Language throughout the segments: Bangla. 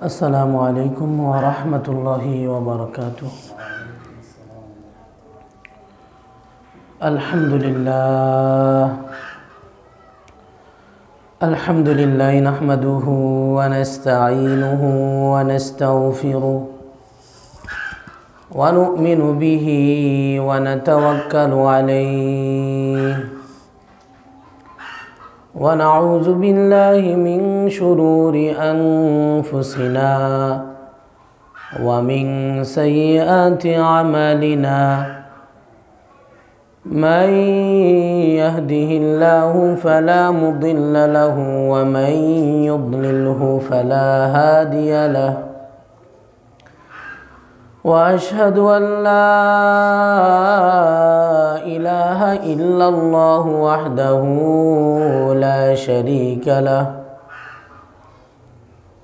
السلام عليكم ورحمة الله وبركاته. الحمد لله نحمده ونستعينه ونستغفره ونؤمن به ونتوكل عليه ونعوذ بالله من شرور أنفسنا ومن سيئات أعمالنا من يهده الله فلا مضل له ومن يضلله فلا هادي له وأشهد أن لا إله إلا الله وحده لا شريك له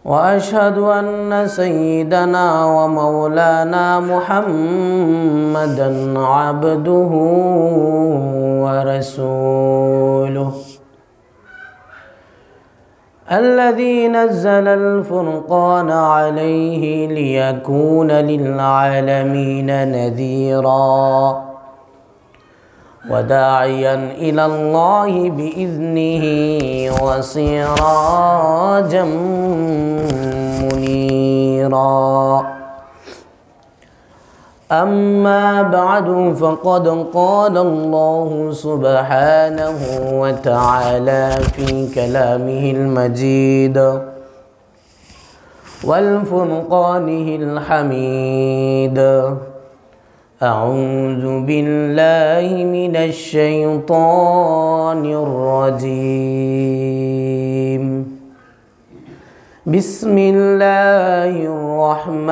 وأشهد أن سيدنا ومولانا محمدا عبده ورسوله الذي نزل الفرقان عليه ليكون للعالمين نذيرا وداعيا إلى الله بإذنه وسراجا منيرا. أما بعد فقد قال الله سبحانه وتعالى في كلامه المجيد والفرقانه الحميد: أعوذ بالله من الشيطان الرجيم. بسم الله الرحمن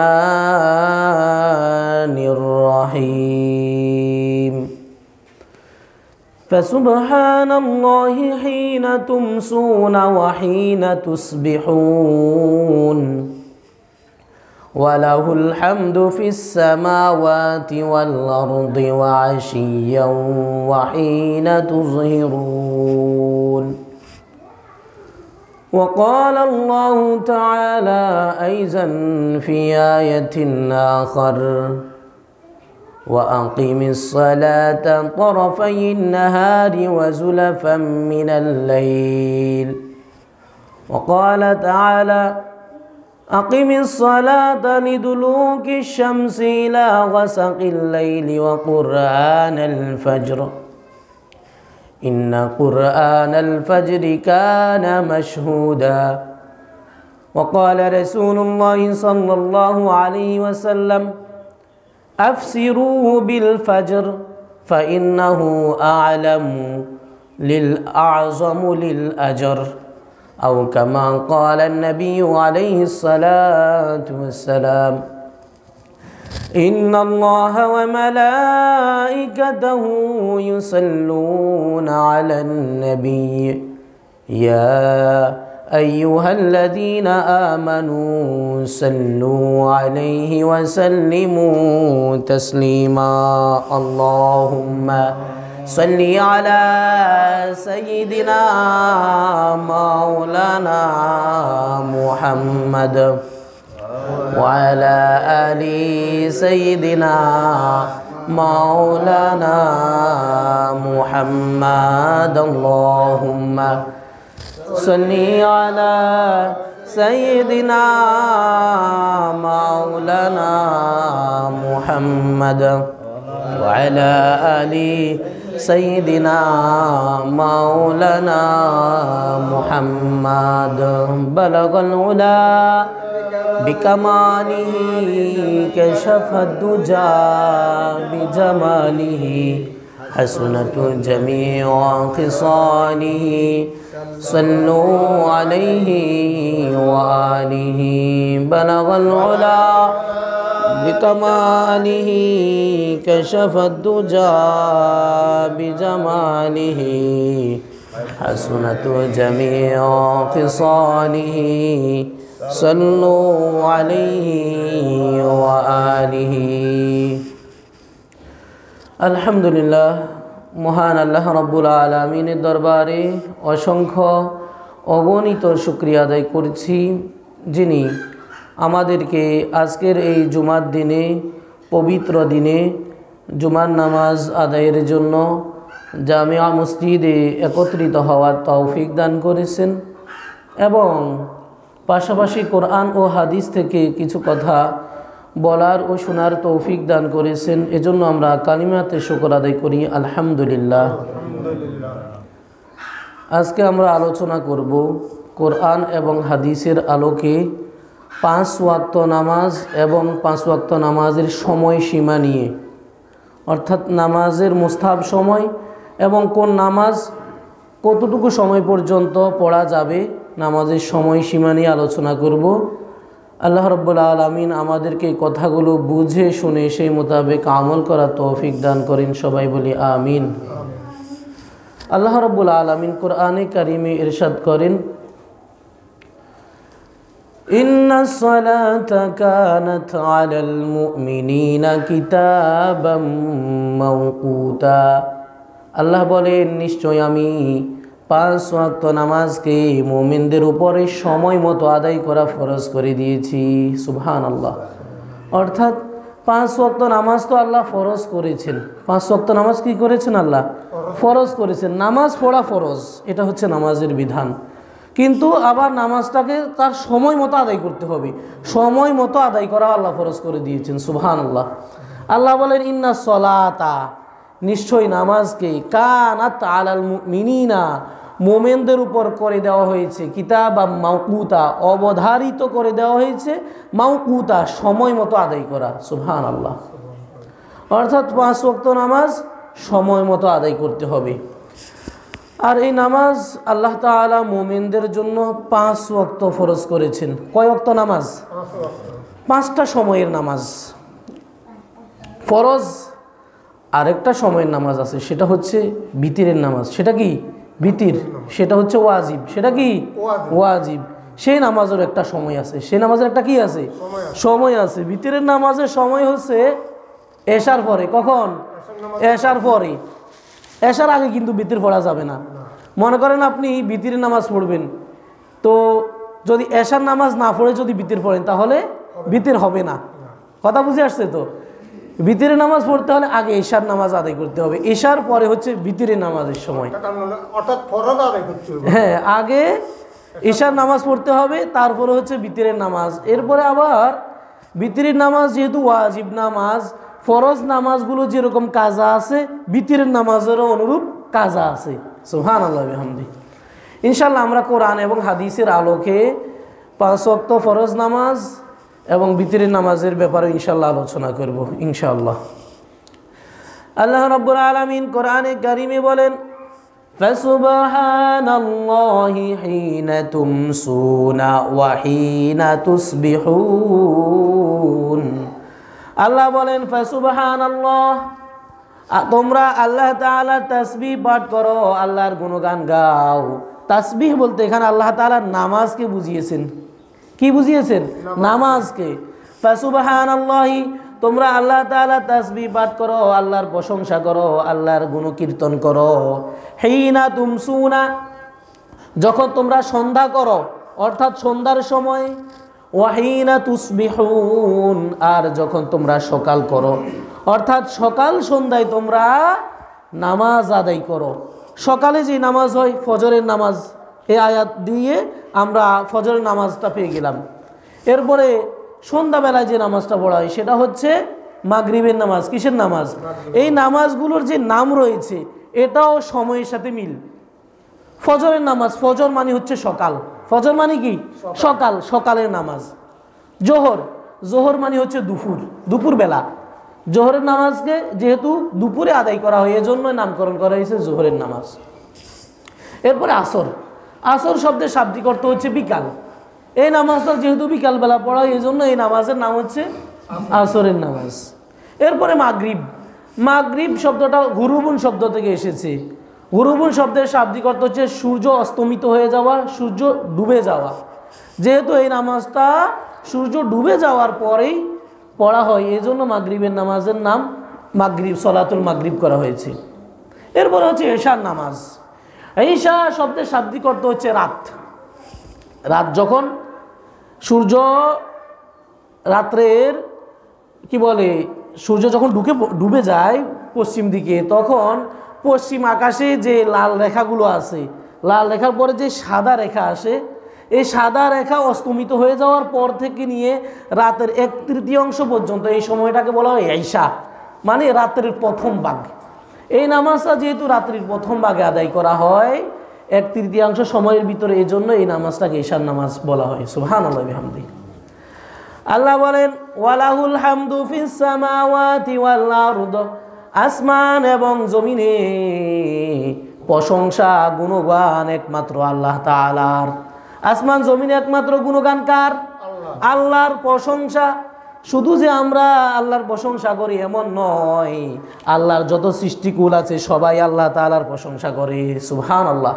الرحيم. فسبحان الله حين تمسون وحين تصبحون وله الحمد في السماوات والأرض وعشيا وحين تظهرون. وقال الله تعالى أيضا في آية آخر: وأقم الصلاة طرفي النهار وزلفا من الليل. وقال تعالى: أقم الصلاة لدلوك الشمس إلى غسق الليل وقرآن الفجر إن قرآن الفجر كان مشهودا. وقال رسول الله صلى الله عليه وسلم: أفسروا بالفجر فإنه أعظم للأجر، أو كما قال النبي عليه الصلاة والسلام: إن الله وملائكته يصلون على النبي يا أيها الذين آمنوا صلوا عليه وسلموا تسليما. اللهم صل على سيدنا مولانا محمد وعلى آل سيدنا مولانا محمد. اللهم صل على سيدنا مولانا محمد وعلى آل سيدنا مولانا محمد. بلغ العلا بكماله كشف الدجى بجماله حسنت جميع خصاله صلوا عليه وآله. بلغ العلا بكماله كشف الدجى بجماله حسنت جميع خصاله صلوا عليه وآله. আলহামদুলিল্লাহ, মহান আল্লাহ রাব্বুল আলামিনের দরবারে অসংখ্য অগণিত শুকরিয়া আদায় করছি যিনি আমাদেরকে আজকের এই জুমার দিনে, পবিত্র দিনে জুমার নামাজ আদায়ের জন্য জামিয়া মসজিদে একত্রিত হওয়ার তৌফিক দান করেছেন এবং পাশাপাশি কোরআন ও হাদিস থেকে কিছু কথা বলার ও শোনার তৌফিক দান করেছেন। এজন্য আমরা কালিমাতে শুকর আদায় করি, আলহামদুলিল্লাহ। আজকে আমরা আলোচনা করব কোরআন এবং হাদিসের আলোকে 5 ওয়াক্ত নামাজ এবং 5 ওয়াক্ত নামাজের সময়সীমা নিয়ে, অর্থাৎ নামাজের মুস্তাহাব সময় এবং কোন নামাজ কতটুকু সময় পর্যন্ত পড়া যাবে, নামাজের সময়সীমা নিয়ে আলোচনা করব। আল্লাহ রাব্বুল আলামিন আমাদেরকে কথাগুলো বুঝে শুনে সেই মোতাবেক আমল করার তৌফিক দান করেন, সবাই বলি আমিন। আল্লাহ রাব্বুল আলামিন কোরআনে কারিমে ইরশাদ করেন, ইন্নাস সালাতা কানাত আলাল মুমিনিনা কিতাবাম মাওকুতা। আল্লাহ বলেন, নিশ্চয় আমি 5 ওয়াক্ত নামাজকে মুমিনদের উপরে সময় মতো আদায় করা ফরজ করে দিয়েছি। সুবহানাল্লাহ। অর্থাৎ 5 ওয়াক্ত নামাজ তো আল্লাহ ফরজ করেছেন। 5 ওয়াক্ত নামাজ কি করেছেন? আল্লাহ ফরজ করেছেন। নামাজ পড়া ফরজ, এটা হচ্ছে নামাজের বিধান। কিন্তু আবার নামাজটাকে তার সময় মতো আদায় করতে হবে। সময় মতো আদায় করা আল্লাহ ফরজ করে দিয়েছেন। সুবহানাল্লাহ। আল্লাহ বলেন, ইন্নাস সালাতা, নিশ্চয়ই নামাজকে, কানাত আলাল মুমিনিনা, মোমেনদের উপর করে দেওয়া হয়েছে, কিতাবাম মাওকুতা, অবধারিত করে দেওয়া হয়েছে, মাওকুতা, সময় মতো আদায় করা। সুবহানাল্লাহ। অর্থাৎ 5 ওয়াক্ত নামাজ সময় মতো আদায় করতে হবে। আর এই নামাজ আল্লাহ তাআলা মুমিনদের জন্য 5 ওয়াক্ত ফরজ করেছেন। কয় ওয়াক্ত নামাজ? 5টা সময়ের নামাজ ফরজ। আরেকটা সময়ের নামাজ আছে, সেটা হচ্ছে বিতিরের নামাজ। সেটা কি? বিতির। সেটা হচ্ছে ওয়াজিব। সেটা কি? ওয়াজিব। সেই নামাজের একটা সময় আছে। সেই নামাজের একটা কি আছে? সময় আছে। বিতিরের নামাজের সময় হচ্ছে এশার পরে। কখন? এশার পরে। এশার আগে কিন্তু বিতির পড়া যাবে না। মনে করেন আপনি বিতিরের নামাজ পড়বেন, তো যদি এশার নামাজ না পড়ে যদি বিতির পড়েন, তাহলে বিতির হবে না। কথা বুঝে আসছে তো? বিতিরের নামাজ পড়তে হলে আগে এশার নামাজ আদায় করতে হবে, এশার পরে হচ্ছে বিতিরের নামাজের সময়। হ্যাঁ, আগে এশার নামাজ পড়তে হবে, তারপরে হচ্ছে বিতিরের নামাজ। এরপরে আবার বিতিরের নামাজ যেহেতু ওয়াজিব নামাজ, ফরজ নামাজগুলো যেরকম কাজা আছে, বিতিরের নামাজেরও অনুরূপ কাজা আছে। সুবহানাল্লাহ বিহামদি। ইনশাআল্লাহ আমরা কোরআন এবং হাদিসের আলোকে 5 ওয়াক্ত ফরজ নামাজ এবং বিতিরের নামাজের ব্যাপারে ইনশাআল্লাহ আলোচনা করব ইনশাআল্লাহ। আল্লাহ রাব্বুল আলামিন কোরআনে কারিমে বলেন, ফাসুবহানাল্লাহি হিনা তুমসুনা ওয়া হিনা তুসবিহুন। আল্লাহ বলেন, ফাসুবহানাল্লাহ, তোমরা আল্লাহ তাআলার তাসবিহ পাঠ করো, আল্লাহর গুণগান গাও। তাসবিহ বলতে এখানে আল্লাহ তাআলা নামাজকে বুঝিয়েছেন। কি বুঝিয়েছেন? নামাজকে। ফাসুবহানাল্লাহি, তোমরা আল্লাহ তাআলা তাসবিহ পাঠ করো, আল্লাহর প্রশংসা করো, আল্লাহর গুণকীর্তন করো। হিনা তুমসুনা, যখন তোমরা সন্ধ্যা করো, অর্থাৎ সন্ধ্যার সময়। ওয়াহিনা তুসবিহুন, আর যখন তোমরা সকাল করো, অর্থাৎ সকাল সন্ধ্যায় তোমরা নামাজ আদায় করো। সকালে যে নামাজ হয় ফজরের নামাজ, এই আয়াত দিয়ে আমরা ফজরের নামাজটা পেয়ে গেলাম। এরপরে সন্ধ্যাবেলায় যে নামাজটা পড়া হয় সেটা হচ্ছে মাগরিবের নামাজ। কিসের নামাজ? এই নামাজগুলোর যে নাম রয়েছে এটাও সময়ের সাথে মিল। ফজরের নামাজ, ফজর মানে হচ্ছে সকাল। ফজর মানে কি? সকাল, সকালের নামাজ। জোহর, জোহর মানে হচ্ছে দুপুর, দুপুর বেলা। জোহরের নামাজকে যেহেতু দুপুরে আদায় করা হয়, এজন্য নামকরণ করা হয়েছে জোহরের নামাজ। এরপরে আসর, আসর শব্দের শাব্দিক অর্থ হচ্ছে বিকাল। এই নামাজটা যেহেতু বিকালবেলা পড়া হয়, এই জন্য এই নামাজের নাম হচ্ছে আসরের নামাজ। এরপরে মাগরিব, মাগরিব শব্দটা গুরুবুন শব্দ থেকে এসেছে। গুরুবুন শব্দের শাব্দিক অর্থ হচ্ছে সূর্য অস্তমিত হয়ে যাওয়া, সূর্য ডুবে যাওয়া। যেহেতু এই নামাজটা সূর্য ডুবে যাওয়ার পরেই পড়া হয়, এই জন্য মাগরিবের নামাজের নাম মাগরিব, সলাতুল মাগরিব করা হয়েছে। এরপরে হচ্ছে এশার নামাজ। ঈশা শব্দের শাব্দিক অর্থ হচ্ছে রাত। রাত যখন সূর্য রাত্রের কি বলে সূর্য যখন ডুবে যায় পশ্চিম দিকে, তখন পশ্চিম আকাশে যে লাল রেখাগুলো আছে, লাল রেখার পরে যে সাদা রেখা আসে, এই সাদা রেখা অস্তমিত হয়ে যাওয়ার পর থেকে নিয়ে রাতের 1/3 পর্যন্ত এই সময়টাকে বলা হয় ঈশা, মানে রাত্রের প্রথম ভাগ। এই নামাজটা যেহেতু রাত্রির প্রথম ভাগে আদায় করা হয় 1/3 সময়ের ভিতরে, এই জন্য এই নামাজটাকে ঈশার নামাজ বলা হয়। সুবহানাল্লাহ বিহামদিহি। আল্লাহ বলেন ওয়ালাহুল হামদু ফিস সামাওয়াতি ওয়াল আরদ, আসমান এবং জমিনে প্রশংসা গুণগান একমাত্র আল্লাহ তাআলার। আসমান জমিনে একমাত্র গুণগান কার? আল্লাহর প্রশংসা। শুধু যে আমরা আল্লাহর প্রশংসা করি এমন নয়, আল্লাহর যত সৃষ্টিকুল আছে সবাই আল্লাহ তাআলার প্রশংসা করে। সুবহানাল্লাহ।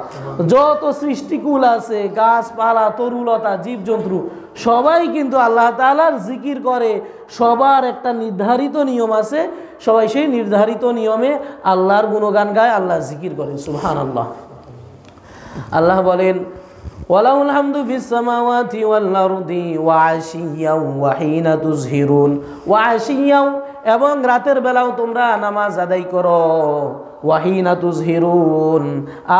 যত সৃষ্টিকুল আছে, গাছপালা, তরুলতা, জীবজন্তু সবাই কিন্তু আল্লাহ তাআলার জিকির করে। সবার একটা নির্ধারিত নিয়ম আছে, সবাই সেই নির্ধারিত নিয়মে আল্লাহর গুণগান গায়, আল্লাহর জিকির করে। সুবহানাল্লাহ। আল্লাহ বলেন ওয়ালাহুল হামদু ফিস সামাওয়াতি ওয়াল আরদি ওয়া আশিয়াও ওয়া হিনা তুজহিরুন, ওয়া আশিয়াও এবং রাতের বেলাও তোমরা নামাজ আদায় করো, ওয়া হিনা তুজহিরুন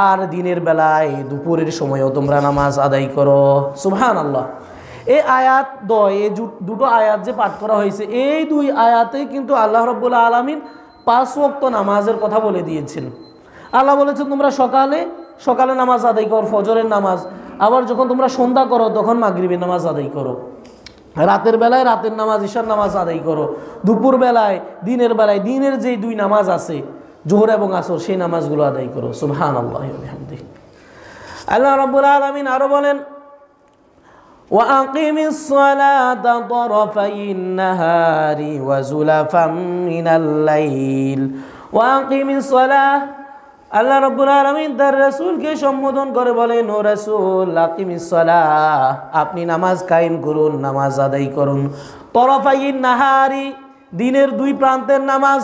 আর দিনের বেলায় দুপুরের সময়ও তোমরা নামাজ আদায় করো। সুবহানাল্লাহ। এই আয়াত এই দুটো আয়াত যে পাঠ করা হয়েছে, এই দুই আয়াতেই কিন্তু আল্লাহ রাব্বুল আলামিন 5 ওয়াক্ত নামাজের কথা বলে দিয়েছেন। আল্লাহ বলেছেন তোমরা সকালে নামাজ আদায় করো, ফজরের নামাজ, আবার যখন তোমরা সন্ধ্যা করো তখন মাগরিবের নামাজ আদায় করো, রাতের বেলায় রাতের নামাজ, ঈশার নামাজ আদায় করো, দুপুর বেলায় দিনের বেলায় দিনের যে দুই নামাজ আছে জোহর এবং আসর সেই নামাজগুলো আদায় করো। সুবহানাল্লাহি ওয়া বিহামদিহি। আল্লাহ রাব্বুল আলামিন আরো বলেন ওয়া আকিমিস সালাতা তারাফাইন নাহারি ওয়া যুলাফাম মিনাল লাইল, ওয়া আকিমিস সালাহ। আল্লাহ রাব্বুল আলামিন তার রাসূলকে সম্বোধন করে বলেন, ও রাসূল আকিমিস সালাহ, আপনি নামাজ কায়েম করুন, নামাজ আদায় করুন। তরফাইন নাহারি, দিনের দুই প্রান্তের নামাজ।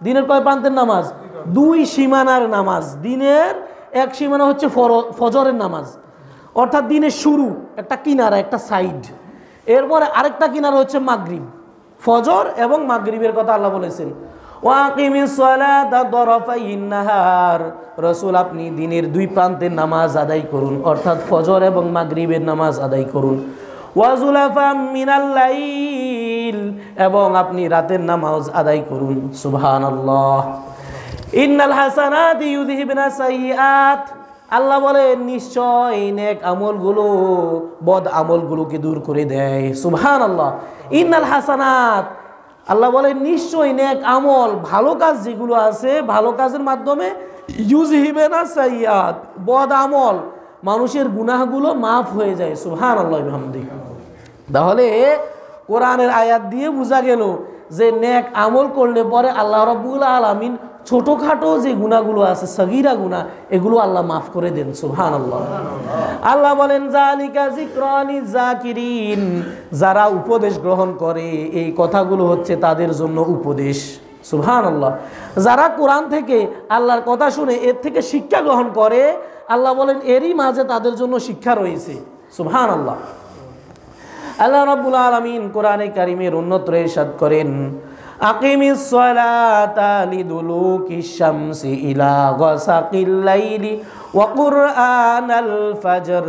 দিনের কয় প্রান্তের নামাজ? দুই সীমানার নামাজ। দিনের এক সীমানা হচ্ছে ফজরের নামাজ, অর্থাৎ দিনের শুরু একটা কিনারা, একটা সাইড, এরপরে আরেকটা কিনারা হচ্ছে মাগরিব। ফজর এবং মাগরিবের কথা আল্লাহ বলেছেন। ওয়াকিমিস সালাতা তারাফাইন নাহার, রাসূল আপনি দিনের দুই প্রান্তের নামাজ আদায় করুন, অর্থাৎ ফজর এবং মাগরিবের নামাজ আদায় করুন। ওয়াজুলাফাম মিনাল লাইল, এবং আপনি রাতের নামাজ আদায় করুন। সুবহানাল্লাহ। ইন্নাল হাসানাতি ইউযহিবনা সাইয়্যাত, আল্লাহ বলেন নিশ্চয় নেক আমলগুলো বদ আমলগুলোকে দূর করে দেয়। সুবহানাল্লাহ। ইন্নাল হাসানাত, আল্লাহ বলেন নিশ্চয় নেক আমল, ভালো কাজ যেগুলো আছে, ভালো কাজের মাধ্যমে ইউযহিবনা সাইয়্যাত, বদ আমল, মানুষের গুনাহগুলো মাফ হয়ে যায়। সুবহানাল্লাহ বিহামদিহি। তাহলে কোরআনের আয়াত দিয়ে বোঝা গেল যে নেক আমল করলে পরে আল্লাহ রাব্বুল আলামিন ছোটখাটো যে গুনাহগুলো আছে, সগীরা গুনাহ, এগুলো আল্লাহ মাফ করে দেন। সুবহানাল্লাহ। আল্লাহ বলেন যালিকা যিকরা লিযাকিরিন, যারা উপদেশ গ্রহণ করে এই কথাগুলো হচ্ছে তাদের জন্য উপদেশ। সুবহানাল্লাহ। যারা কোরআন থেকে আল্লাহর কথা শুনে এর থেকে শিক্ষা গ্রহণ করে, আল্লাহ বলেন এরই মাঝে তাদের জন্য শিক্ষা রয়েছে। সুবহানাল্লাহ। আল্লাহ রাব্বুল আলামিন কোরআনে কারীমের অন্যত্র ইরশাদ করেন, আকিমিস সালাতা লিদুলুকিশ শামসি ইলা গাসাকিল লাইলি ওয়া কুরআনাল ফাজর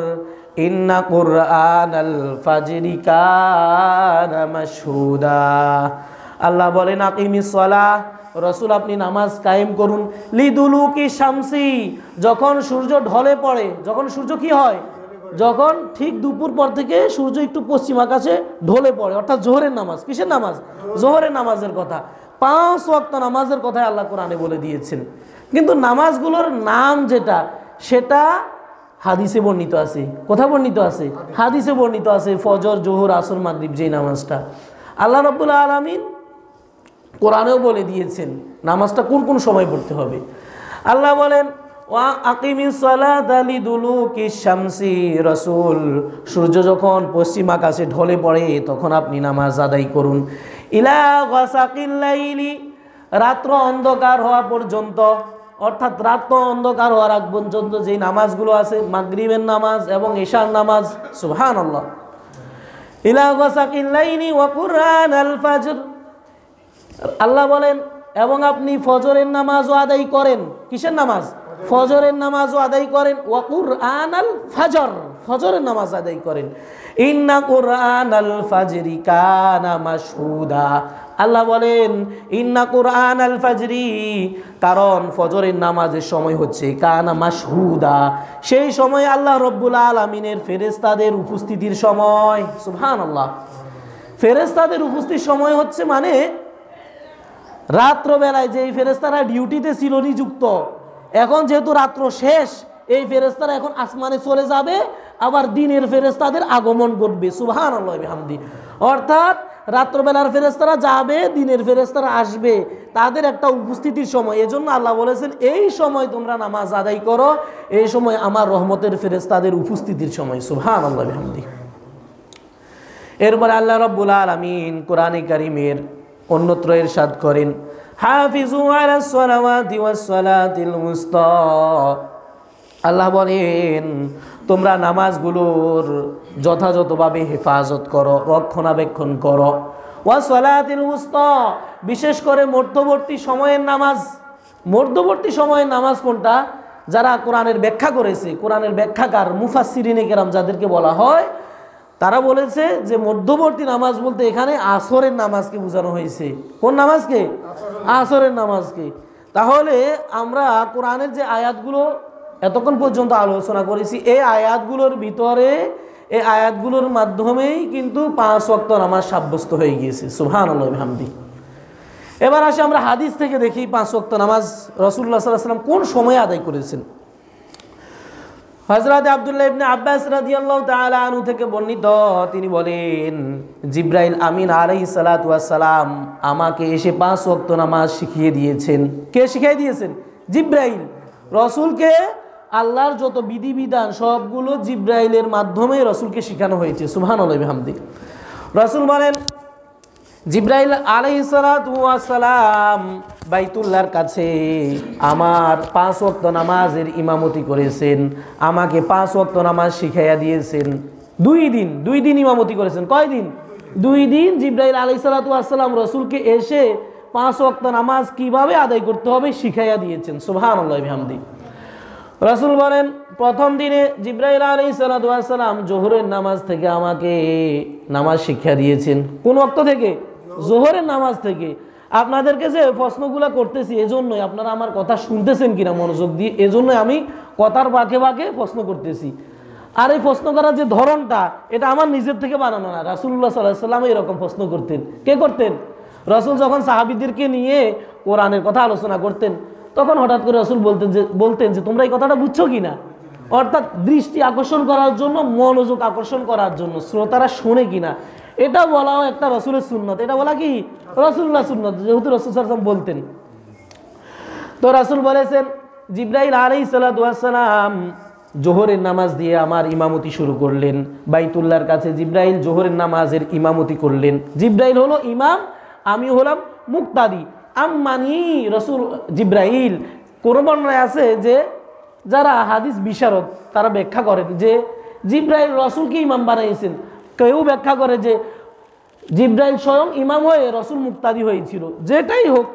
ইন্না কুরআনাল ফাজরি কানা মাশহুদা। আল্লাহ বলেন আকিমিস সালাহ, রাসূল আপনি নামাজ কায়েম করুন, লিদুলুকিশ শামসি, যখন সূর্য ঢলে পড়ে, যখন সূর্য কি হয়, যখন ঠিক দুপুর পর থেকে সূর্য একটু পশ্চিম আকাশে ঢলে পড়ে, অর্থাৎ জোহরের নামাজ। কিসের নামাজ? জোহরের নামাজের কথা। 5 ওয়াক্ত নামাজের কথাই আল্লাহ কোরআনে বলে দিয়েছেন। কিন্তু নামাজগুলোর নাম যেটা, সেটা হাদিসে বর্ণিত আছে। কোথায় বর্ণিত আছে? হাদিসে বর্ণিত আছে। ফজর, জোহর, আসর, মাগরিব, যে নামাজটা আল্লাহ রাব্বুল আলামিন কোরআনেও বলে দিয়েছেন নামাজটা কোন কোন সময় পড়তে হবে। আল্লাহ বলেন ওয়া আকিমিস সালাতা লিদুলুকিশ শামসি, রাসূল সূর্য যখন পশ্চিম আকাশে ঢলে পড়ে তখন আপনি নামাজ আদায় করুন, ইলা গাসাকিল লাইলি, রাত্র অন্ধকার হওয়া পর্যন্ত, অর্থাৎ রাত তো অন্ধকার হওয়ার আগ পর্যন্ত যেই নামাজগুলো আছে, মাগরিবের নামাজ এবং ঈশার নামাজ, সুবহানাল্লাহ, ইলা গাসাকিল লাইলি ওয়া কুরআনাল ফাজর, আল্লাহ বলেন এবং আপনি ফজরের নামাজও আদায় করেন। কিসের নামাজ? ফজরের নামাজও আদায় করেন। ওয়া কুরআনাল ফাজর, ফজরের নামাজ আদায় করেন। ইন্না কুরআনাল ফাজরি কানা মাশহুদা, আল্লাহ বলেন ইন্না কুরআনাল ফাজরি, কারণ ফজরের নামাজের সময় হচ্ছে কানা মাশহুদা, সেই সময় আল্লাহ রব্বুল আলামিনের ফেরেশতাদের উপস্থিতির সময়। সুবহানাল্লাহ, ফেরেশতাদের উপস্থিতির সময় হচ্ছে মানে রাত্রবেলায় যেই ফেরেশতারা ডিউটিতে ছিল নিযুক্ত, এখন যেহেতু রাত্র শেষ, এই ফেরেশতারা এখন আসমানে চলে যাবে, আবার দিনের ফেরেশতাদের আগমন ঘটবে। সুবহানাল্লাহ বিহামদি, অর্থাৎ রাত্রবেলার ফেরেশতারা যাবে, দিনের ফেরেশতারা আসবে, তাদের একটা উপস্থিতির সময়। এজন্য আল্লাহ বলেছেন এই সময় তোমরা নামাজ আদায় করো, এই সময় আমার রহমতের ফেরেশতাদের উপস্থিতির সময়। সুবহানাল্লাহ বিহামদি। এরপরে আল্লাহ রাব্বুল আলামিন কোরআনে কারীমের অন্যত্র ইরশাদ করেন, হাফিজু আলাস সালাওয়াতি ওয়াস সালাতিল উসতা, আল্লাহ বলেন তোমরা নামাজগুলোর যথাযথভাবে হেফাজত করো, রক্ষণাবেক্ষণ করো। ওয়াস সালাতিল উসতা, বিশেষ করে মধ্যবর্তী সময়ের নামাজ। মধ্যবর্তী সময়ের নামাজ কোনটা? যারা কোরআনের ব্যাখ্যা করেছে, কোরআনের ব্যাখ্যাকার মুফাসসিরিনে কেরাম যাদেরকে বলা হয়, তারা বলেছে যে মধ্যবর্তী নামাজ বলতে এখানে আসরের নামাজকে বোঝানো হয়েছে। কোন নামাজকে? আসরের নামাজকে। তাহলে আমরা কোরআনের যে আয়াতগুলো এতক্ষণ পর্যন্ত আলোচনা করেছি, এই আয়াতগুলোর ভিতরে, এই আয়াতগুলোর মাধ্যমেই কিন্তু 5 ওয়াক্ত নামাজ সাব্যস্ত হয়ে গিয়েছে। সুবহানাল্লাহ বিহামদি। এবার আসি আমরা হাদিস থেকে দেখি 5 ওয়াক্ত নামাজ রাসূলুল্লাহ সাল্লাল্লাহু আলাইহি ওয়াসাল্লাম কোন সময়ে আদায় করেছেন। হযরত আব্দুল্লাহ ইবনে আব্বাস রাদিয়াল্লাহু তাআলা আনহু থেকে বর্ণিত, তিনি বলেন জিবরাইল আমিন আলাইহিস সালাতু ওয়াস সালাম আমাকে এসে 5 ওয়াক্ত নামাজ শিখিয়ে দিয়েছেন। কে শিখিয়ে দিয়েছেন? জিবরাইল। রাসূলকে আল্লাহর যত বিধিবিধান সবগুলো জিবরাইলের মাধ্যমে রাসূলকে শেখানো হয়েছে। সুবহানাল্লাহ বিহামদি। রাসূল বলেন জিবরাইল আলাইহিস সালাতু ওয়াস সালাম বাইতুল্লাহর কাছে আমার 5 ওয়াক্ত নামাজের ইমামতি করেছেন, আমাকে 5 ওয়াক্ত নামাজ শিখাইয়া দিয়েছেন। 2 দিন ইমামতি করেছেন। কয়দিন? 2 দিন জিবরাইল আলাইহিস সালাতু ওয়াস সালাম রাসূলকে এসে 5 ওয়াক্ত নামাজ কিভাবে আদায় করতে হবে শিখাইয়া দিয়েছেন। সুবহানাল্লাহ বিহামদি। রাসূল বলেন প্রথম দিনে জিবরাইল আলাইহিস সালাতু ওয়াস সালাম যোহরের নামাজ থেকে আমাকে নামাজ শিক্ষা দিয়েছেন। কোন ওয়াক্ত থেকে? যোহরের নামাজ থেকে। আপনাদেরকে যে প্রশ্নগুলো করতেছি এজন্যই, আপনারা আমার কথা শুনতেছেন কিনা মনোযোগ দিয়ে, এজন্যই আমি কথার বাঁকে বাঁকে প্রশ্ন করতেছি। আর এই প্রশ্ন করার যে ধরনটা, এটা আমার নিজের থেকে বানানো না। রাসূলুল্লাহ সাল্লাল্লাহু আলাইহি ওয়াসাল্লাম এরকম প্রশ্ন করতেন। কে করতেন? রাসূল যখন সাহাবীদেরকে নিয়ে কোরআনের কথা আলোচনা করতেন, তখন হঠাৎ করে রাসূল বলতেন যে তোমরা এই কথাটা বুঝছো কিনা, অর্থাৎ দৃষ্টি আকর্ষণ করার জন্য, মনোযোগ আকর্ষণ করার জন্য, শ্রোতারা শোনে কিনা, এটা বলাও একটা রাসূলের সুন্নাত। এটা বলা কি? রাসূলুল্লাহ সুন্নাত, যেহেতু রাসূল সাল্লাল্লাহু আলাইহি ওয়াসাল্লাম বলতেন। তো রাসূল বলেছেন জিবরাইল আলাইহিস সালাতু ওয়াস সালাম যোহরের নামাজ দিয়ে আমার ইমামতি শুরু করলেন। বাইতুল্লাহর কাছে জিবরাইল যোহরের নামাজের ইমামতি করলেন। জিবরাইল হলো ইমাম, আমি হলাম মুক্তাদি। আম্মানি রাসূল জিবরাইল। কোন বর্ণনায় আছে যে যারা হাদিস বিশারদ তারা ব্যাখ্যা করেন যে জিবরাইল রাসূলকে ইমাম বানাইছেন। কেউ ব্যাখ্যা করে যে জিবরাইল স্বয়ং ইমাম হয়ে রাসূল মুক্তাদি হয়েছিল। যেটাই হোক,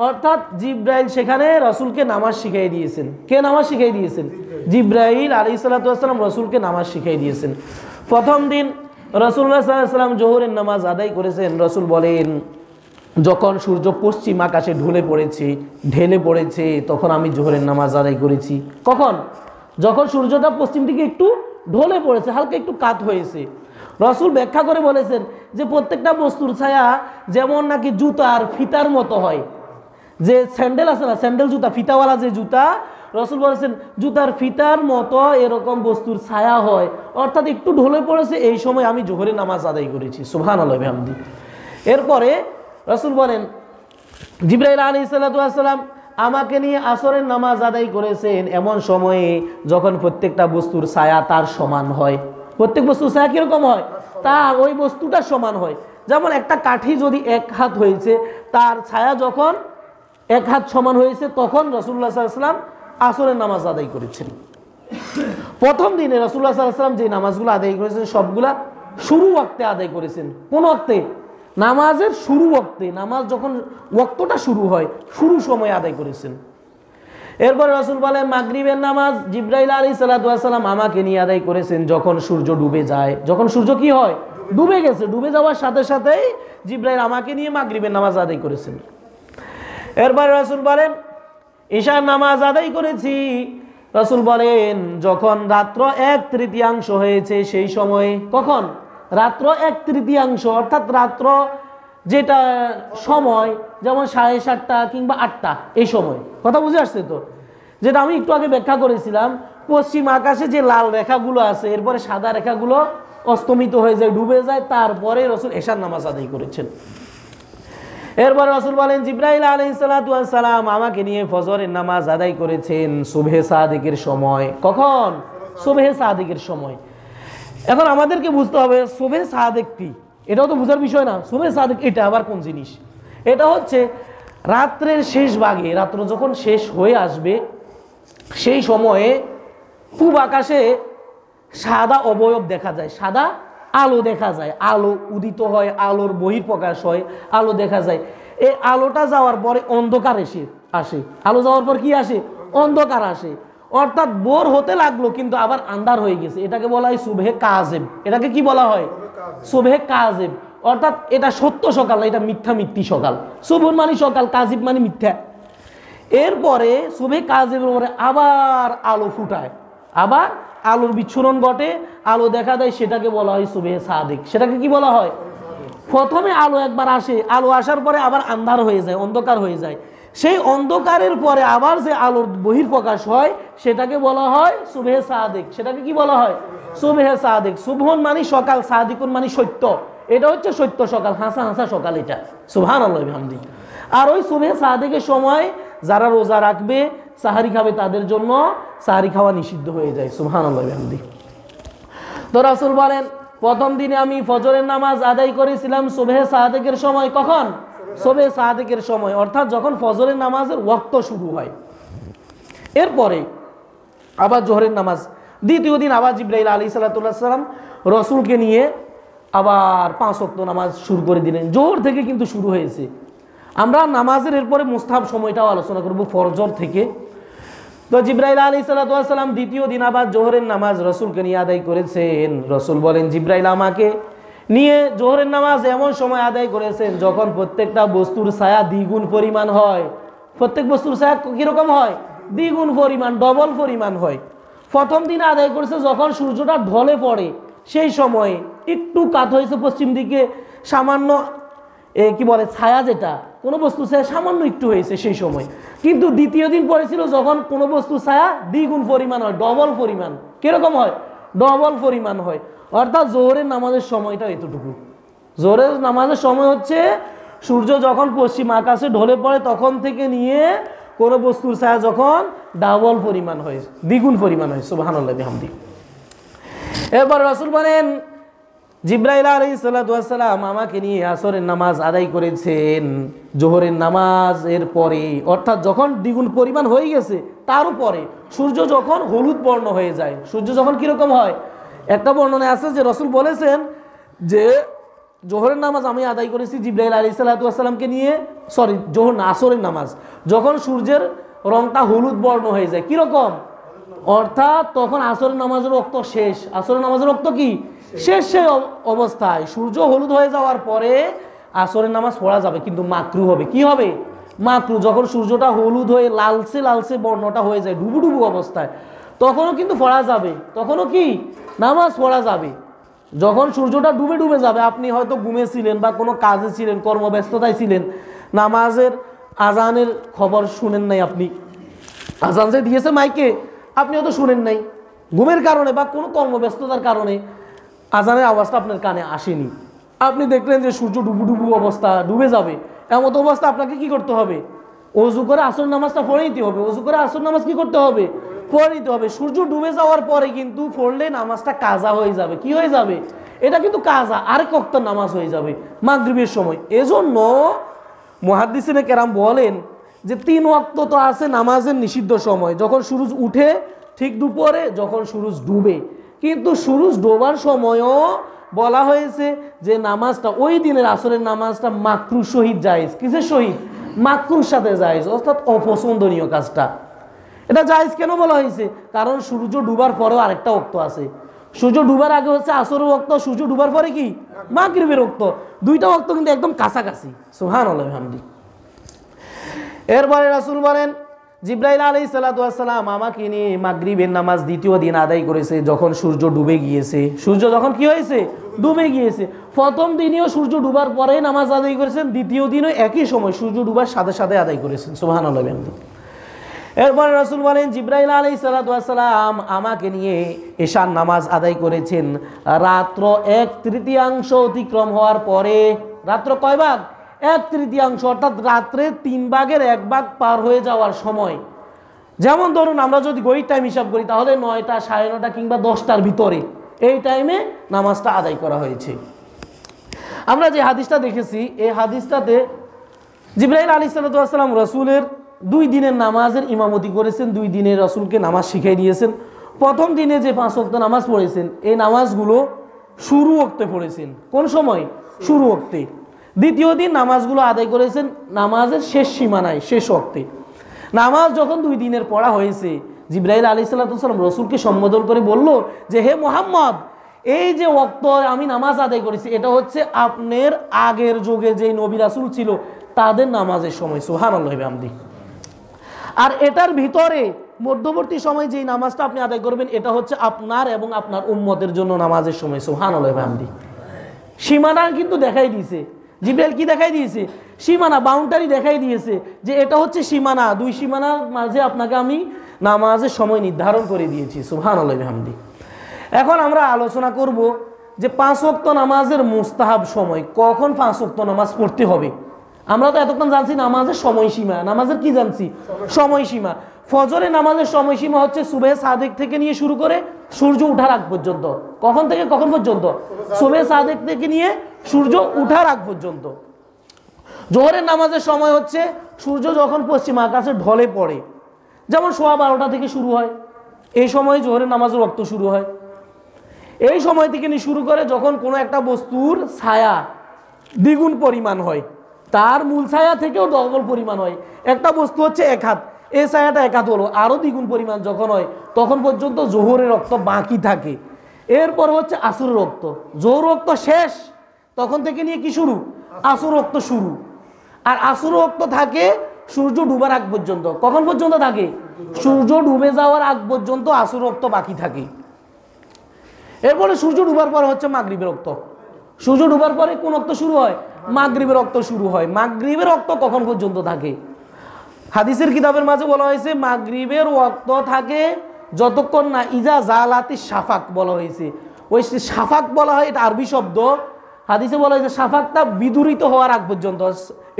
অর্থাৎ জিবরাইল সেখানে রাসূলকে নামাজ শিখিয়ে দিয়েছেন। কে নামাজ শিখিয়ে দিয়েছেন? জিবরাইল আলাইহিস সালাতু ওয়াস সালাম রাসূলকে নামাজ শিখিয়ে দিয়েছেন। প্রথম দিন রাসূলুল্লাহ সাল্লাল্লাহু আলাইহি ওয়াসাল্লাম যোহরের নামাজ আদায় করেছেন। রাসূল বলেন যখন সূর্য পশ্চিম আকাশে ঢেলে পড়েছে তখন আমি যোহরের নামাজ আদায় করেছি। কখন? যখন সূর্যটা পশ্চিম দিকে একটু ঢলে পড়েছে, হালকা একটু কাত হয়েছে। রাসূল ব্যাখ্যা করে বলেছেন যে প্রত্যেকটা বস্তুর ছায়া যেমন নাকি জুতার ফিতার মতো হয়, যে স্যান্ডেল আছে না, স্যান্ডেল জুতা, ফিতাওয়ালা যে জুতা, রাসূল বলেছেন জুতার ফিতার মতো এরকম বস্তুর ছায়া হয়, অর্থাৎ একটু ঢলে পড়েছে, এই সময় আমি যোহরের নামাজ আদায় করেছি। সুবহানাল্লাহ বিহামদি। এরপরে রাসূল বলেন জিবরাইল আলাইহিস সালাতু ওয়াস সালাম আমাকে নিয়ে আসরের নামাজ আদায় করেছেন এমন সময়ে যখন প্রত্যেকটা বস্তুর ছায়া তার সমান হয়। প্রত্যেক বস্তুর ছায়া কিরকম হয়? তার ওই বস্তুটা সমান হয়। যেমন একটা কাঠি যদি 1 হাত হয়েছে, তার ছায়া যখন এক হাত সমান হয়েছে, তখন রাসূলুল্লাহ সাল্লাল্লাহু আলাইহি ওয়াসাল্লাম আসরের নামাজ আদায় করেছেন। প্রথম দিনে রাসূলুল্লাহ সাল্লাল্লাহু আলাইহি ওয়াসাল্লাম যে নামাজগুলো আদায় করেছেন সবগুলা শুরু ওয়াক্তে আদায় করেছেন। কোন ওয়াক্তে? নামাজের শুরু ওয়াক্তে, নামাজ যখন ওয়াক্তটা শুরু হয় শুরু সময় আদায় করেছেন। এরপর রাসূল বলেন মাগরিবের নামাজ জিবরাইল আলাইহিস সালাতু ওয়াস সালাম আমাকে নিয়ে আদায় করেছেন যখন সূর্য ডুবে যায়। যখন সূর্য কি হয়? ডুবে গেছে। ডুবে যাওয়ার সাথে সাথেই জিবরাইল আমাকে নিয়ে মাগরিবের নামাজ আদায় করেছেন। এরপর রাসূল বলেন ঈশার নামাজ আদায় করেছি। রাসূল বলেন যখন রাত্র 1/3 হয়েছে সেই সময়ে। কখন? রাত্র 1/3, অর্থাৎ রাত্র যেটা সময় যেমন 7:30 কিংবা 8টা, এই সময়। কথা বুঝে আসছে তো? যেটা আমি একটু আগে ব্যাখ্যা করেছিলাম, পশ্চিম আকাশে যে লাল রেখাগুলো আছে এরপরে সাদা রেখাগুলো অস্তমিত হয়ে যায়, ডুবে যায়, তারপরে রাসূল ঈশার নামাজ আদায় করেছেন। এরপর রাসূল বলেন জিবরাইল আলাইহিস সালাতু ওয়াস সালাম আমাকে নিয়ে ফজরের নামাজ আদায় করেছেন সুবহে সাদিকের সময়। কখন? সুবহে সাদিকের সময়। এখন আমাদেরকে বুঝতে হবে সুবহে সাদিক কি, এটাও তো বোঝার বিষয় না। সুবহে সাদিক এটা আবার কোন জিনিস? এটা হচ্ছে রাত্রের শেষ ভাগে, রাত্র যখন শেষ হয়ে আসবে সেই সময়ে পূব আকাশে সাদা অবয়ব দেখা যায়, সাদা আলো দেখা যায়, আলো উদিত হয়, আলোর বহিঃপ্রকাশ হয়, আলো দেখা যায়। এই আলোটা যাওয়ার পরে অন্ধকার আসে। আলো যাওয়ার পর কি আসে? অন্ধকার আসে। অর্থাৎ ভোর হতে লাগলো কিন্তু আবার আন্ধার হয়ে গেছে। এটাকে বলা হয় সুবহে কাযিব। এটাকে কি বলা হয়? সুবহে কাযিব। অর্থাৎ এটা সত্য সকাল না, এটা মিথ্যি সকাল। সুবহ মানে সকাল, কাযিব মানে মিথ্যা। এরপরে সুবহে কাযিবের পরে আবার আলো ফুটায়, আবার আলোর বিচ্ছুরণ ঘটে, আলো দেখা দেয়, সেটাকে বলা হয় সুবহে সাদিক। সেটাকে কি বলা হয়? প্রথমে আলো একবার আসে, আলো আসার পরে আবার আন্ধার হয়ে যায়, অন্ধকার হয়ে যায়। সেই অন্ধকারের পরে আবার যে আলোর বহিঃপ্রকাশ হয় সেটাকে বলা হয় সুবহে সাদিক। সেটাকে কি বলা হয়? সুবহে সাদিক। সুবহন মানে সকাল, সাদিকুন মানে সত্য। এটা হচ্ছে সত্য সকাল, হাসা হাসা সকাল, এটা। সুবহানাল্লাহি বিহামদি। আর ওই সুবহে সাদিকের সময় যারা রোজা রাখবে, সাহারি খাবে, তাদের জন্য সাহারি খাওয়া নিষিদ্ধ হয়ে যায়। সুবহানাল্লাহি বিহামদি। তো রাসূল বলেন প্রথম দিনে আমি ফজরের নামাজ আদায় করেছিলাম সুবহে সাদিকের সময়। কখন? সুবহে সাদিকের সময়, অর্থাৎ যখন ফজরের নামাজের ওয়াক্ত শুরু হয়। এরপরে আবার জোহরের নামাজ। দ্বিতীয় দিন আবার জিবরাইল আলাইহিস সালাম রসুলকে নিয়ে আবার 5 ওয়াক্ত নামাজ শুরু করে দিলেন। জোহর থেকে কিন্তু শুরু হয়েছে। আমরা নামাজের এরপরে মুস্তাহাব সময়টাও আলোচনা করব ফজর থেকে। তো জিবরাইল আলাইহিস সালাম দ্বিতীয় দিন আবার জোহরের নামাজ রসুলকে নিয়ে আদায় করেছেন। রসুল বলেন জিবরাইল আমাকে নিয়ে জোহরের নামাজ এমন সময় আদায় করেছেন যখন প্রত্যেকটা বস্তুর ছায়া দ্বিগুণ পরিমাণ হয়। প্রত্যেক বস্তুর ছায়া কিরকম হয়? দ্বিগুণ পরিমাণ, ডবল পরিমাণ হয়। প্রথম দিনে আদায় করেছে যখন সূর্যটা ঢলে পড়ে সেই সময়ে, একটু কাত হয়েছে পশ্চিম দিকে, সামান্য কি বলে ছায়া, যেটা কোনো বস্তু ছায়া সামান্য একটু হয়েছে সেই সময়। কিন্তু দ্বিতীয় দিন পড়েছিল যখন কোনো বস্তু ছায়া দ্বিগুণ পরিমাণ হয়, ডবল পরিমাণ। কিরকম হয়? ডবল পরিমাণ হয়। অর্থাৎ জোহরের নামাজের সময়টা এতটুকু। জোহরের নামাজের সময় হচ্ছে সূর্য যখন পশ্চিম আকাশে ঢলে পড়ে তখন থেকে নিয়ে কোনো বস্তুর ছায়া যখন ডাবল পরিমাণ হয়, দ্বিগুণ পরিমাণ হয়। সুবহানাল্লাহি বিহামদি। এরপর রাসূল বলেন জিবরাইল আলাইহিস সালাম আমাকে নিয়ে আসরের নামাজ আদায় করেছেন জোহরের নামাজের পরে, অর্থাৎ যখন দ্বিগুণ পরিমাণ হয়ে গেছে তার উপরে সূর্য যখন হলুদ বর্ণ হয়ে যায়। সূর্য যখন কিরকম হয়? একটা বর্ণনায় আছে যে রাসূল বলেছেন যে জোহরের নামাজ আমি আদায় করেছি জিবরাইল আলাইহিস সালামকে নিয়ে, জোহর না, আসরের নামাজ, যখন সূর্যের রংটা হলুদ বর্ণ হয়ে যায়। কিরকম? অর্থাৎ তখন আসরের নামাজের ওয়াক্ত শেষ। আসরের নামাজের ওয়াক্ত কি? শেষ। সেই অবস্থায় সূর্য হলুদ হয়ে যাওয়ার পরে আসরের নামাজ পড়া যাবে, কিন্তু মাকরু হবে। কি হবে? মাকরু। যখন সূর্যটা হলুদ হয়ে লালচে লালচে বর্ণটা হয়ে যায় ডুবুডুবু অবস্থায়, তখনও কিন্তু পড়া যাবে, তখনও কি নামাজ পড়া যাবে। যখন সূর্যটা ডুবে ডুবে যাবে, আপনি হয়তো ঘুমেছিলেন বা কোনো কাজে ছিলেন, কর্মব্যস্ততায় ছিলেন, নামাজের আজানের খবর শুনেন নাই, আপনি আজান যে দিয়েছে মাইকে আপনি হয়তো শুনেন নাই ঘুমের কারণে বা কোনো কর্মব্যস্ততার কারণে আজানের আওয়াজটা আপনার কানে আসেনি। আপনি দেখলেন যে সূর্য ডুবু অবস্থা, ডুবে যাবে, এমন অবস্থা আপনাকে কি করতে হবে? ওযু করে আসর নামাজটা পড়ে নিতে হবে। ওযু করে আসর নামাজ কি করতে হবে? পড়ে নিতে হবে। সূর্য ডুবে যাওয়ার পরে কিন্তু পড়লে নামাজটা কাজা হয়ে যাবে। কি হয়ে যাবে? এটা কিন্তু কাজা, আরেক ওয়াক্ত নামাজ হয়ে যাবে মাগরিবের সময়। এজন্য মুহাদ্দিসিনে কেরাম বলেন যে 3 ওয়াক্ত তো আছে নামাজের নিষিদ্ধ সময়, যখন সূরজ উঠে ঠিক দুপুরে, যখন সূরজ ডুবে। কিন্তু সূরজ ডোবার সময়ও বলা হয়েছে যে নামাজটা ওই দিনের আসরের নামাজটা মাকরুহ সহিত জায়েজ। কিসের সহিত? মাকরুহর সাথে জায়েজ, অর্থাৎ অপছন্দনীয় কাজটা। এটা জায়েজ কেন বলা হয়েছে? কারণ সূর্য ডুবার পরেও আরেকটা ওয়াক্ত আছে। সূর্য ডুবার আগে হচ্ছে আসরের ওয়াক্ত, সূর্য ডুবার পরে কি মাগরিবের ওয়াক্ত। দুইটা ওয়াক্ত কিন্তু একদম কাছাকাছি। সুবহানাল্লাহ হামদি। এরপরে রাসূল বলেন, জিবরাইল আলাইহিস সালাতু ওয়াস সালাম আমাকে নিয়ে মাগরিবের নামাজ দ্বিতীয় দিন আদায় করেছে যখন সূর্য ডুবে গিয়েছে। সূর্য যখন কি হয়েছে? ডুবে গিয়েছে। প্রথম দিনেও সূর্য ডুবার পরে নামাজ আদায় করেছেন, দ্বিতীয় দিনও একই সময় সূর্য ডুবার সাথে সাথে আদায় করেছেন। সুবহানাল্লাহ হামদি। এরপরে রাসূল বলেন, জিবরাইল আলাইহিস সালাতু ওয়াস সালাম আমাকে নিয়ে এশার নামাজ আদায় করেছেন রাত্র 1/3 অতিক্রম হওয়ার পরে। রাত্র কয় ভাগ? 1/3, অর্থাৎ রাত্রে 3 ভাগের 1 ভাগ পার হয়ে যাওয়ার সময়। যেমন ধরুন আমরা যদি গড়ির টাইম হিসাব করি তাহলে 9টা, 9:30 কিংবা 10টার ভিতরে এই টাইমে নামাজটা আদায় করা হয়েছে। আমরা যে হাদিসটা দেখেছি এই হাদিসটাতে জিবরাইল আলাইহিস সালাতু ওয়াস সালাম রাসূলের 2 দিনের নামাজের ইমামতি করেছেন, 2 দিনের রাসূলকে নামাজ শিখিয়ে দিয়েছেন। প্রথম দিনে যে 5 ওয়াক্ত নামাজ পড়েছেন এই নামাজগুলো শুরু ওয়াক্তে পড়েছেন। কোন সময়? শুরু ওয়াক্তে। দ্বিতীয় দিন নামাজগুলো আদায় করেছেন নামাজের শেষ সীমানায়, শেষ ওয়াক্তে। নামাজ যখন 2 দিনের পড়া হয়েছে, জিবরাইল আলাইহিস সালাতু ওয়াস সালাম রাসূলকে সম্বোধন করে বলল যে, হে মুহাম্মদ, এই যে ওয়াক্ত আমি নামাজ আদায় করেছি এটা হচ্ছে আপনার আগের যুগে যে নবী রাসূল ছিল তাদের নামাজের সময়। সুবহানাল্লাহি ওয়া বিহামদিহি। আর এটার ভিতরে মধ্যবর্তী সময় যেই নামাজটা আপনি আদায় করবেন এটা হচ্ছে আপনার এবং আপনার উম্মতের জন্য নামাজের সময়। সুবহানাল্লাহি ওয়া বিহামদিহি। সীমানা কিন্তু দেখাই দিয়েছে। জিবরাইল কি দেখাই দিয়েছে? সীমানা, বাউন্ডারি দেখাই দিয়েছে যে এটা হচ্ছে সীমানা, 2 সীমানার মাঝে আপনাকে আমি নামাজের সময় নির্ধারণ করে দিয়েছি। সুবহানাল্লাহি ওয়া বিহামদিহি। এখন আমরা আলোচনা করব যে 5 ওয়াক্ত নামাজের মুস্তাহাব সময়, কখন 5 ওয়াক্ত নামাজ পড়তে হবে। আমরা তো এতক্ষণ জানছি নামাজের সময়সীমা, নামাজের কি জানছি? সময়সীমা। ফজরের নামাজের সময়সীমা হচ্ছে সুবহে সাদেক থেকে নিয়ে শুরু করে সূর্য ওঠার আগ পর্যন্ত। কখন থেকে কখন পর্যন্ত? সুবহে সাদেক থেকে নিয়ে সূর্য ওঠার আগ পর্যন্ত। জোহরের নামাজের সময় হচ্ছে সূর্য যখন পশ্চিম আকাশে ঢলে পড়ে, যেমন 12:15 থেকে শুরু হয়, এই সময় জোহরের নামাজের ওয়াক্ত শুরু হয়। এই সময় থেকে নিয়ে শুরু করে যখন কোনো একটা বস্তুর ছায়া দ্বিগুণ পরিমাণ হয়, তার মূল ছায়া থেকেও ডবল পরিমাণ হয়। একটা বস্তু হচ্ছে 1 হাত, এই ছায়াটা 1 হাত হলো, আরও দ্বিগুণ পরিমাণ যখন হয় তখন পর্যন্ত জোহরের রক্ত বাকি থাকে। এরপর হচ্ছে আসরের রক্ত, জোহর রক্ত শেষ তখন থেকে নিয়ে কি শুরু? আসর রক্ত শুরু। আর আসর রক্ত থাকে সূর্য ডুবার আগ পর্যন্ত। কখন পর্যন্ত থাকে? সূর্য ডুবে যাওয়ার আগ পর্যন্ত আসর রক্ত বাকি থাকে। এরপরে সূর্য ডুবার পরে হচ্ছে মাগরিবের রক্ত। সূর্য ডুবার পরে কোন রক্ত শুরু হয়? মাগরিবের রক্ত শুরু হয়। মাগরিবের রক্ত কখন পর্যন্ত থাকে? হাদিসের কিতাবের মাঝে বলা হয়েছে মাগরিবের ওয়াক্ত থাকে যতক্ষণ না ইজা জালাতি শাফাক বলা হয়েছে। ওই শাফাক বলা হয়, এটা আরবি শব্দ। হাদিসে বলা হয়েছে শাফাকটা বিদূরিত হওয়ার আগ পর্যন্ত,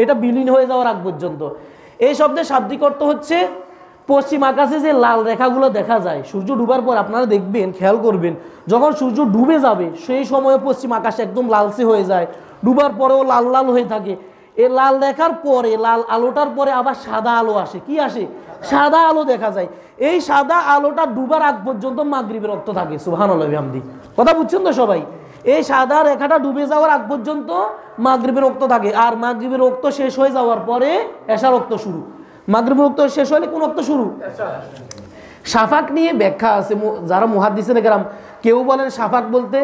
এটা বিলীন হয়ে যাওয়ার আগ পর্যন্ত। এই শব্দের শাব্দিক অর্থ হচ্ছে পশ্চিম আকাশে যে লাল রেখাগুলো দেখা যায় সূর্য ডুবার পর, আপনারা দেখবেন, খেয়াল করবেন, যখন সূর্য ডুবে যাবে সেই সময় পশ্চিম আকাশ একদম লালচে হয়ে যায়, ডুবার পরেও লাল লাল হয়ে থাকে। এই লাল দেখার পরে, লাল আলোটার পরে আবার সাদা আলো আসে। কি আসে? সাদা আলো দেখা যায়। এই সাদা আলোটা ডুবার আগ পর্যন্ত মাগরিবের রক্ত থাকে। সুবহানাল্লাহ বিহামদিহি। কথা বুঝছেন তো সবাই? এই সাদা রেখাটা ডুবে যাওয়ার আগ পর্যন্ত মাগরিবের রক্ত থাকে। আর মাগরিবের রক্ত শেষ হয়ে যাওয়ার পরে এশা রক্ত শুরু। মাগরিবের রক্ত শেষ হলে কোন রক্ত শুরু? শাফাক নিয়ে ব্যাখ্যা আছে, যারা মুহাদ্দিসিনে কেরাম, কেউ বলেন শাফাক বলতে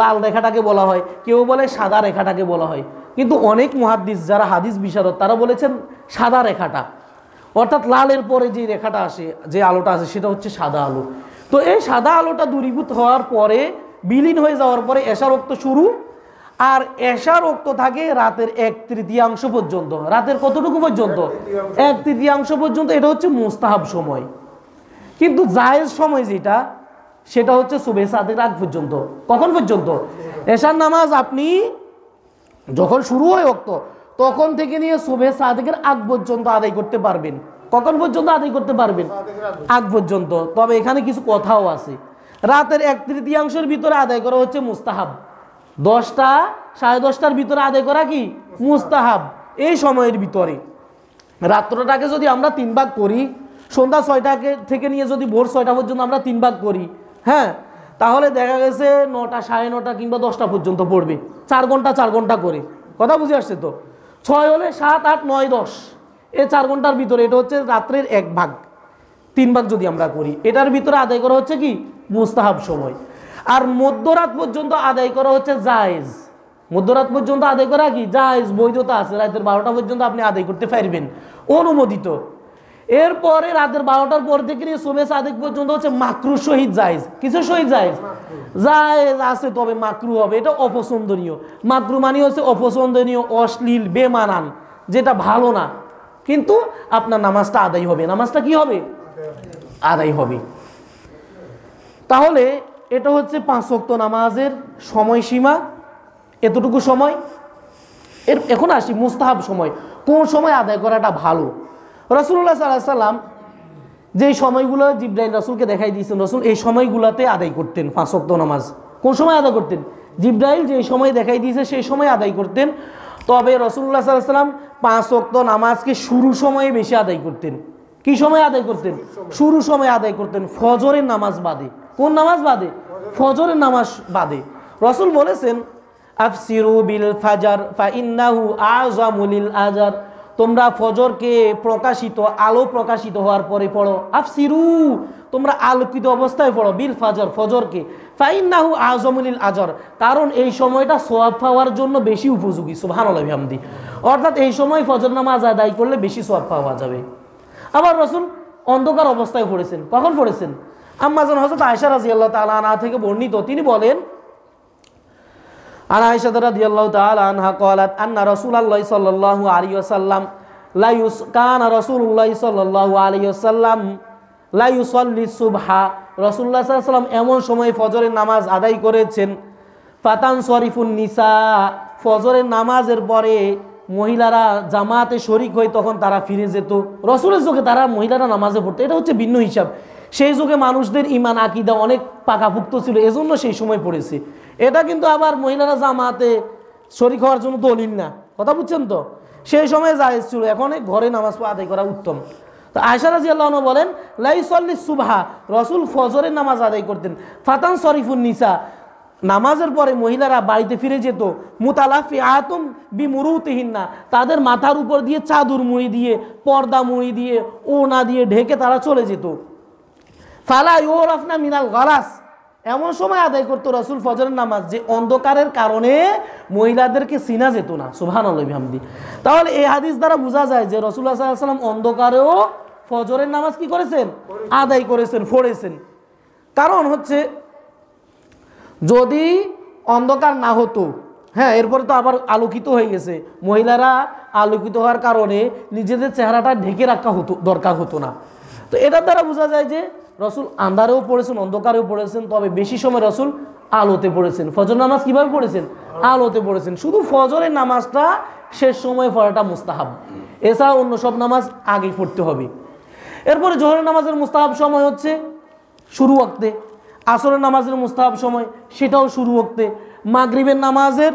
লাল রেখাটাকে বলা হয়, কেউ বলে সাদা রেখাটাকে বলা হয়। কিন্তু অনেক মুহাদ্দিস যারা হাদিস বিশারদ তারা বলেছেন সাদা রেখাটা, অর্থাৎ লালের পরে যে রেখাটা আসে, যে আলোটা আসে সেটা হচ্ছে সাদা আলো। তো এই সাদা আলোটা দূরীভূত হওয়ার পরে, বিলীন হয়ে যাওয়ার পরে এশা রক্ত শুরু। আর এশা রক্ত থাকে রাতের 1/3 পর্যন্ত। রাতের কতটুকু পর্যন্ত? 1/3 পর্যন্ত। এটা হচ্ছে মুস্তাহাব সময়। কিন্তু জায়েজ সময় যেটা, সেটা হচ্ছে সুবহে সাদেক আগ পর্যন্ত। কখন পর্যন্ত? এশার নামাজ আপনি যখন শুরু হয় ওয়াক্ত তখন থেকে নিয়ে সুবহে সাদেকের আগ পর্যন্ত আদায় করতে পারবেন। কখন পর্যন্ত আদায় করতে পারবেন? আগ পর্যন্ত। তবে এখানে কিছু কথাও আছে। রাতের 1/3 ভিতরে আদায় করা হচ্ছে মুস্তাহাব। 10টা, 10:30টার ভিতরে আদায় করা কি মুস্তাহাব, এই সময়ের ভিতরে। রাত্রটাকে যদি আমরা 3 ভাগ করি, সন্ধ্যা 6টা থেকে নিয়ে যদি ভোর 6টা পর্যন্ত আমরা 3 ভাগ করি, হ্যাঁ, তাহলে দেখা গেছে 9টা, 9:30 কিংবা 10টা পর্যন্ত পড়বে, 4 ঘন্টা 4 ঘন্টা করে। কথা বুঝে আসছে তো? 6 হলে 7, 8, 9, 10, এই 4 ঘন্টার ভিতরে এটা হচ্ছে রাত্রের 1 ভাগ। 3 ভাগ যদি আমরা করি, এটার ভিতরে আদায় করা হচ্ছে কি মুস্তাহাব সময়। আর মধ্যরাত পর্যন্ত আদায় করা হচ্ছে জায়েজ। মধ্যরাত পর্যন্ত আদায় করা কি জায়েজ, বৈধতা আছে। রাতের 12টা পর্যন্ত আপনি আদায় করতে পারবেন, অনুমোদিত। এরপরে রাতের 12টার পর থেকে নিয়ে সুবহে সাদিক পর্যন্ত হচ্ছে মাকরু সহিত জায়েজ। কিছু সহিত জায়েজ, জায়েজ আছে, তবে মাকরু হবে, এটা অপছন্দনীয়। মাকরু মানে হচ্ছে অপছন্দনীয়, অশ্লীল, বেমানান, যেটা ভালো না, কিন্তু আপনার নামাজটা আদায় হবে। নামাজটা কি হবে? আদায় হবে। তাহলে এটা হচ্ছে 5 ওয়াক্ত নামাজের সময়সীমা, এতটুকু সময়। এখন আসি মুস্তাহাব সময়, কোন সময় আদায় করাটা ভালো। রাসূলুল্লাহ সাল্লাল্লাহু আলাইহি ওয়াসাল্লাম যেই সময়গুলো জিবরাইল রাসূলকে দেখাই দিয়েছেন, রাসূল এই সময়গুলোতে আদায় করতেন 5 ওয়াক্ত নামাজ। কোন সময় আদায় করতেন? জিবরাইল যে সময় দেখাই দিয়েছে সেই সময় আদায় করতেন। তবে রাসূলুল্লাহ সাল্লাল্লাহু আলাইহি ওয়াসাল্লাম 5 ওয়াক্ত নামাজকে শুরু সময়ে বেশি আদায় করতেন। কি সময় আদায় করতেন? শুরু সময় আদায় করতেন, ফজরের নামাজ বাদে। কোন নামাজ বাদে? ফজরের নামাজ বাদে। রাসূল বলেছেন, আফসিরু বিল ফাজর ফাইন্নাহু আযমু লিল আজর। তোমরা ফজরকে প্রকাশিত, আলো প্রকাশিত হওয়ার পরে পড়ো। আফসিরু, তোমরা আলোকিত অবস্থায় পড়ো, বিল ফাজর, ফজরকে। ফাইন্নাহু আযমু লিল আজর, কারণ এই সময়টা সওয়াব পাওয়ার জন্য বেশি উপযোগী। সুবহানাল্লাহি বিহামদি। অর্থাৎ এই সময় ফজর নামাজ আদায় করলে বেশি সওয়াব পাওয়া যাবে। আবার রাসূল অন্ধকার অবস্থায় পড়েছেন। কখন পড়েছেন? আম্মা জান হযরত আয়েশা রাদিয়াল্লাহু তাআলা আনহা থেকে বর্ণিত, তিনি বলেন, আন আয়েশা রাদিয়াল্লাহু তাআলা আনহা قالت ان رسول الله صلى الله عليه وسلم لا كان رسول الله صلى الله عليه وسلم لا يصلي الصبح। রাসূলুল্লাহ সাল্লাল্লাহু আলাইহি ওয়াসাল্লাম এমন সময় ফজরের নামাজ আদায় করেছেন, ফাতান শরীফুন নিসা, ফজরের নামাজের পরে মহিলারা জামাতে শরিক হয়, তখন তারা ফিরে যেত। রাসূলের যুগে তারা মহিলারা নামাজে পড়তো, এটা হচ্ছে ভিন্ন হিসাব। সেই যুগে মানুষদের ঈমান আকীদা অনেক পাকাপুক্ত ছিল, এজন্য সেই সময় পড়েছে। এটা কিন্তু আবার মহিলারা জামাতে শরিক হওয়ার জন্য দলিল না। কথা বুঝছেন তো? সেই সময় জায়েজ ছিল, এখন ঘরে নামাজ আদায় করা উত্তম। তো আয়েশা রাদিয়াল্লাহু আনহা বলেন, লা ইউসাল্লি সুবহা, রাসূল ফজরের নামাজ আদায় করতেন। ফাতান শরীফুন নিসা, নামাজের পরে মহিলারা বাড়িতে ফিরে যেত। মুতালাফিআতুম বিমুরুতিহিন্না, তাদের মাথার উপর দিয়ে চাদর মুড়ি দিয়ে, পর্দা মুড়ি দিয়ে, ওনা দিয়ে ঢেকে তারা চলে যেত। ফালা ইউরাফনা মিনাল গালাস, এমন সময় আদায় করতো রাসূল ফজরের নামাজ যে অন্ধকারের কারণে মহিলাদেরকে চিনা যেত না। সুবহানাল্লাহি বিহামদি। তাহলে এই হাদিস দ্বারা বোঝা যায় যে রাসূলুল্লাহ সাল্লাল্লাহু আলাইহি ওয়াসাল্লাম অন্ধকারেও ফজরের নামাজ কি করেছেন? আদায় করেছেন, পড়েছেন। কারণ হচ্ছে যদি অন্ধকার না হতো, হ্যাঁ, এরপরে তো আবার আলোকিত হয়ে গেছে, মহিলারা আলোকিত হওয়ার কারণে নিজেদের চেহারাটা ঢেকে রাখা দরকার হতো না। তো এটার দ্বারা বোঝা যায় যে রাসূল আন্ধারেও পড়েছেন, অন্ধকারেও পড়েছেন, তবে বেশি সময় রাসূল আলোতে পড়েছেন। ফজর নামাজ কিভাবে পড়েছেন? আলোতে পড়েছেন। শুধু ফজরের নামাজটা শেষ সময় পড়াটা মুস্তাহাব, এছাড়া অন্য সব নামাজ আগে পড়তে হবে। এরপরে জোহরের নামাজের মুস্তাহাব সময় হচ্ছে শুরু ওয়াক্তে, আসরের নামাজের মুস্তাহাব সময় সেটাও শুরু ওয়াক্তে, মাগরিবের নামাজের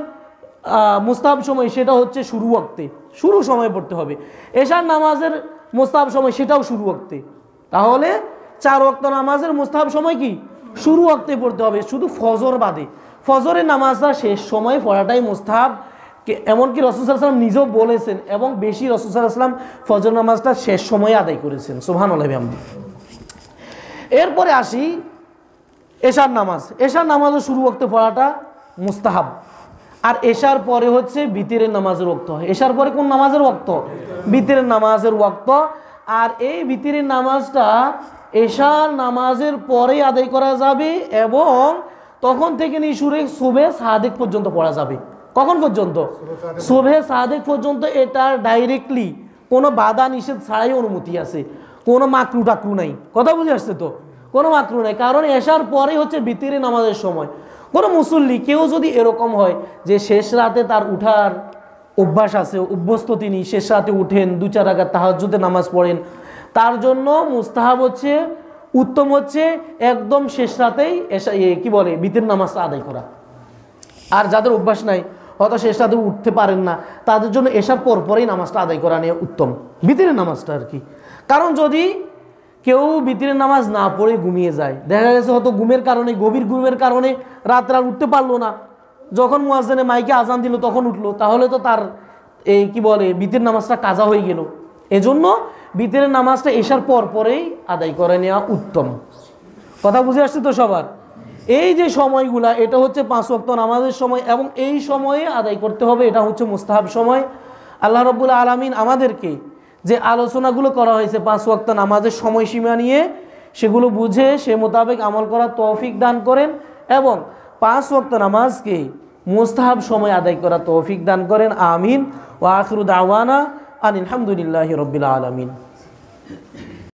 মুস্তাহাব সময় সেটা হচ্ছে শুরু ওয়াক্তে, শুরু সময় পড়তে হবে। এশার নামাজের মুস্তাহাব সময় সেটাও শুরু ওয়াক্তে। তাহলে 4 ওয়াক্ত নামাজের মুস্তাহাব সময় কি? শুরু ওয়াক্তে পড়তে হবে, শুধু ফজর বাদে। ফজরের নামাজটা শেষ সময় পড়াটাই মুস্তাহাব, এমনকি রাসূল সাল্লাল্লাহু আলাইহি ওয়াসাল্লাম নিজেও বলেছেন, এবং বেশি রাসূল সাল্লাল্লাহু আলাইহি ওয়াসাল্লাম ফজর নামাজটা শেষ সময়ে আদায় করেছেন। সুবহানাল্লাহি বিহামদি। এরপরে আসি এশার নামাজ। এশার নামাজও শুরু ওয়াক্তে পড়াটা মুস্তাহাব। আর এশার পরে হচ্ছে বিতিরের নামাজের ওয়াক্ত। এশার পরে কোন নামাজের ওয়াক্ত? বিতিরের নামাজের ওয়াক্ত। আর এই বিতিরের নামাজটা এশার নামাজের পরে আদায় করা যাবে, এবং তখন থেকে নিয়ে সুবহে সাদেক পর্যন্ত পড়া যাবে। কখন পর্যন্ত? সুবহে সাদেক পর্যন্ত। এটা ডাইরেক্টলি কোনো বাধা নিষেধ ছাড়াই অনুমতি আছে, কোনো মাকরু টাকরু নাই। কথা বুঝে আসছে তো? কোনো মাকরু নাই, কারণ এশার পরে হচ্ছে বিতিরে নামাজের সময়। কোনো মুসল্লি কেউ যদি এরকম হয় যে শেষ রাতে তার উঠার অভ্যাস আছে, অভ্যস্ত, তিনি শেষ রাতে উঠেন, 2-4 রাকাত তাহাজ্জুদের নামাজ পড়েন, তার জন্য মুস্তাহাব হচ্ছে, উত্তম হচ্ছে একদম শেষ রাতেই কি বলে বিতির নামাজটা আদায় করা। আর যাদের অভ্যাস নাই, হয়তো সে এশাতে উঠতে পারেন না, তাদের জন্য এশার পরপরই নামাজটা আদায় করা নিয়ে উত্তম, বিতিরের নামাজটা আর কি। কারণ যদি কেউ বিতিরের নামাজ না পড়ে ঘুমিয়ে যায়, দেখা গেছে হয়তো ঘুমের কারণে, গভীর ঘুমের কারণে রাত উঠতে পারলো না, যখন মুয়াজ্জিনে মাইকে আজান দিল তখন উঠলো, তাহলে তো তার এই কি বলে বিতির নামাজটা কাজা হয়ে গেল। এজন্য বিতিরের নামাজটা এশার পরেই আদায় করে নেওয়া উত্তম। কথা বুঝে আসছে তো সবার? এই যে সময়গুলা, এটা হচ্ছে 5 ওয়াক্ত নামাজের সময়, এবং এই সময়ে আদায় করতে হবে, এটা হচ্ছে মুস্তাহাব সময়। আল্লাহ রাব্বুল আলামিন আমাদেরকে যে আলোচনাগুলো করা হয়েছে 5 ওয়াক্ত নামাজের সময়সীমা নিয়ে, সেগুলো বুঝে সে মোতাবেক আমল করার তৌফিক দান করেন, এবং 5 ওয়াক্ত নামাজকে মুস্তাহাব সময় আদায় করার তৌফিক দান করেন। আমিন। ওয়া আখিরু দাওয়ানা আনিল হামদুলিল্লাহি রাব্বিল আলামিন।